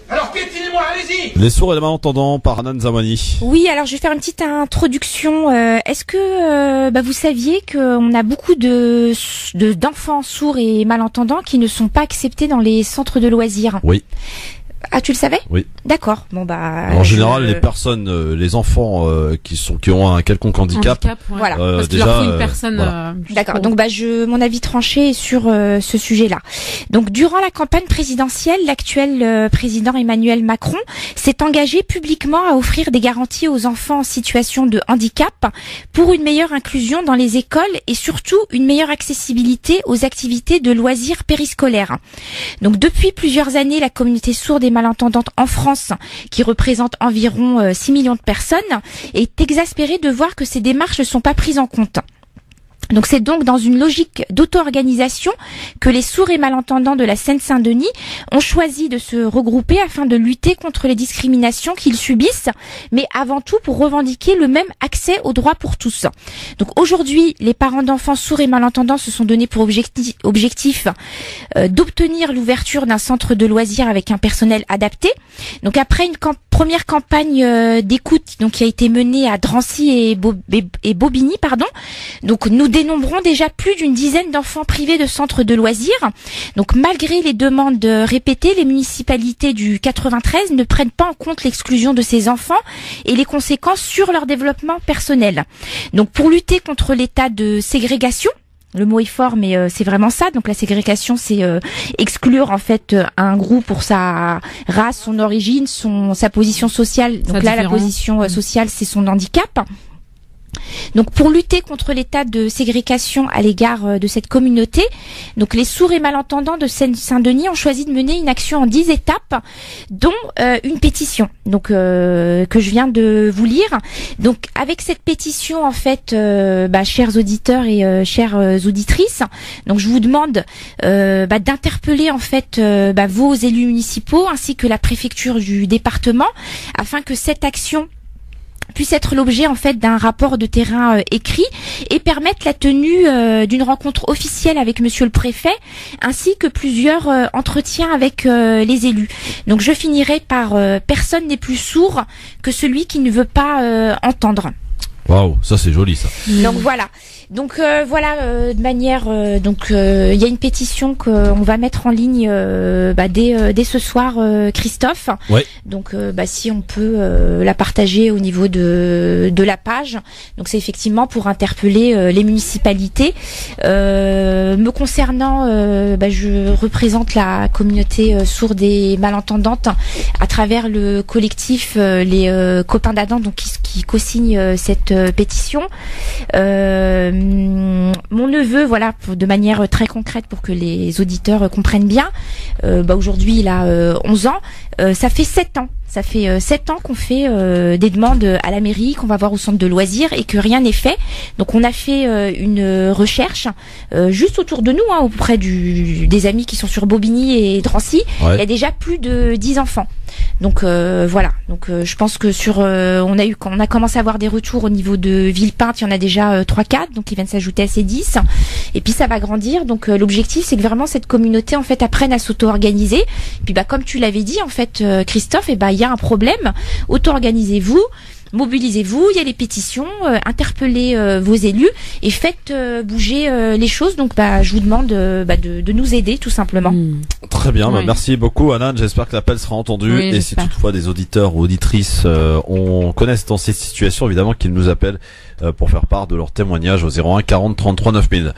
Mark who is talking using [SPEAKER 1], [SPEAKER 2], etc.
[SPEAKER 1] Alors piétinez-moi, allez-y.
[SPEAKER 2] Les sourds et les malentendants par Hanan Zamani.
[SPEAKER 3] Oui, alors je vais faire une petite introduction. Est-ce que vous saviez qu'on a beaucoup d'enfants sourds et malentendants qui ne sont pas acceptés dans les centres de loisirs?
[SPEAKER 2] Oui.
[SPEAKER 3] Ah, tu le savais?
[SPEAKER 2] Oui.
[SPEAKER 3] D'accord. Bon bah.
[SPEAKER 2] En général, les personnes, les enfants qui ont un quelconque handicap,
[SPEAKER 4] ouais.
[SPEAKER 3] Voilà.
[SPEAKER 4] Parce qu'il
[SPEAKER 2] déjà,
[SPEAKER 4] leur faut une personne.
[SPEAKER 2] voilà.
[SPEAKER 3] D'accord. Donc mon avis tranché est sur ce sujet-là. Donc durant la campagne présidentielle, l'actuel président Emmanuel Macron s'est engagé publiquement à offrir des garanties aux enfants en situation de handicap pour une meilleure inclusion dans les écoles et surtout une meilleure accessibilité aux activités de loisirs périscolaires. Donc depuis plusieurs années, la communauté sourde et malentendante en France, qui représente environ 6 millions de personnes, est exaspérée de voir que ces démarches ne sont pas prises en compte. Donc c'est donc dans une logique d'auto-organisation que les sourds et malentendants de la Seine-Saint-Denis ont choisi de se regrouper afin de lutter contre les discriminations qu'ils subissent, mais avant tout pour revendiquer le même accès aux droits pour tous. Donc aujourd'hui, les parents d'enfants sourds et malentendants se sont donnés pour objectif d'obtenir l'ouverture d'un centre de loisirs avec un personnel adapté. Donc après une première campagne d'écoute qui a été menée à Drancy et Bobigny, donc nous dénombrons déjà plus d'une dizaine d'enfants privés de centres de loisirs. Donc malgré les demandes répétées, les municipalités du 93 ne prennent pas en compte l'exclusion de ces enfants et les conséquences sur leur développement personnel. Donc pour lutter contre l'état de ségrégation, le mot est fort, mais c'est vraiment ça. Donc la ségrégation, c'est exclure en fait un groupe pour sa race, son origine, sa position sociale. Donc là, la position sociale, c'est son handicap. Donc pour lutter contre l'état de ségrégation à l'égard de cette communauté, donc les sourds et malentendants de Seine-Saint-Denis ont choisi de mener une action en 10 étapes, dont une pétition. Donc que je viens de vous lire. Donc avec cette pétition en fait, chers auditeurs et chères auditrices, donc je vous demande d'interpeller en fait vos élus municipaux ainsi que la préfecture du département afin que cette action puisse être l'objet en fait d'un rapport de terrain écrit et permettre la tenue d'une rencontre officielle avec monsieur le préfet ainsi que plusieurs entretiens avec les élus. Donc je finirai par personne n'est plus sourd que celui qui ne veut pas entendre.
[SPEAKER 2] Waouh, ça c'est joli ça.
[SPEAKER 3] Donc voilà. Donc de manière il y a une pétition qu'on va mettre en ligne dès ce soir, Christophe.
[SPEAKER 2] Ouais.
[SPEAKER 3] Donc si on peut la partager au niveau de la page. Donc c'est effectivement pour interpeller les municipalités. Me concernant, je représente la communauté sourde et malentendante à travers le collectif les copains d'Adam, donc qui co-signe cette pétition. Mon neveu, de manière très concrète pour que les auditeurs comprennent bien, aujourd'hui il a 11 ans, ça fait 7 ans. Ça fait 7 ans qu'on fait des demandes à la mairie, qu'on va voir au centre de loisirs et que rien n'est fait. Donc on a fait une recherche juste autour de nous, auprès des amis qui sont sur Bobigny et Drancy. Ouais. Il y a déjà plus de 10 enfants. Donc voilà. Donc je pense que on a commencé à avoir des retours au niveau de Villepinte, il y en a déjà 3-4, donc ils viennent s'ajouter à ces 10. Et puis ça va grandir. Donc l'objectif c'est que vraiment cette communauté en fait apprenne à s'auto-organiser. Puis comme tu l'avais dit en fait Christophe, il y a un problème, auto-organisez-vous, mobilisez-vous, il y a les pétitions, interpellez vos élus et faites bouger les choses. Donc je vous demande de nous aider tout simplement.
[SPEAKER 2] Très bien, merci beaucoup Hanan, j'espère que l'appel sera entendu.
[SPEAKER 4] Oui,
[SPEAKER 2] et si toutefois des auditeurs ou auditrices connaissent dans cette situation, évidemment qu'ils nous appellent pour faire part de leur témoignage au 01 40 33 9000.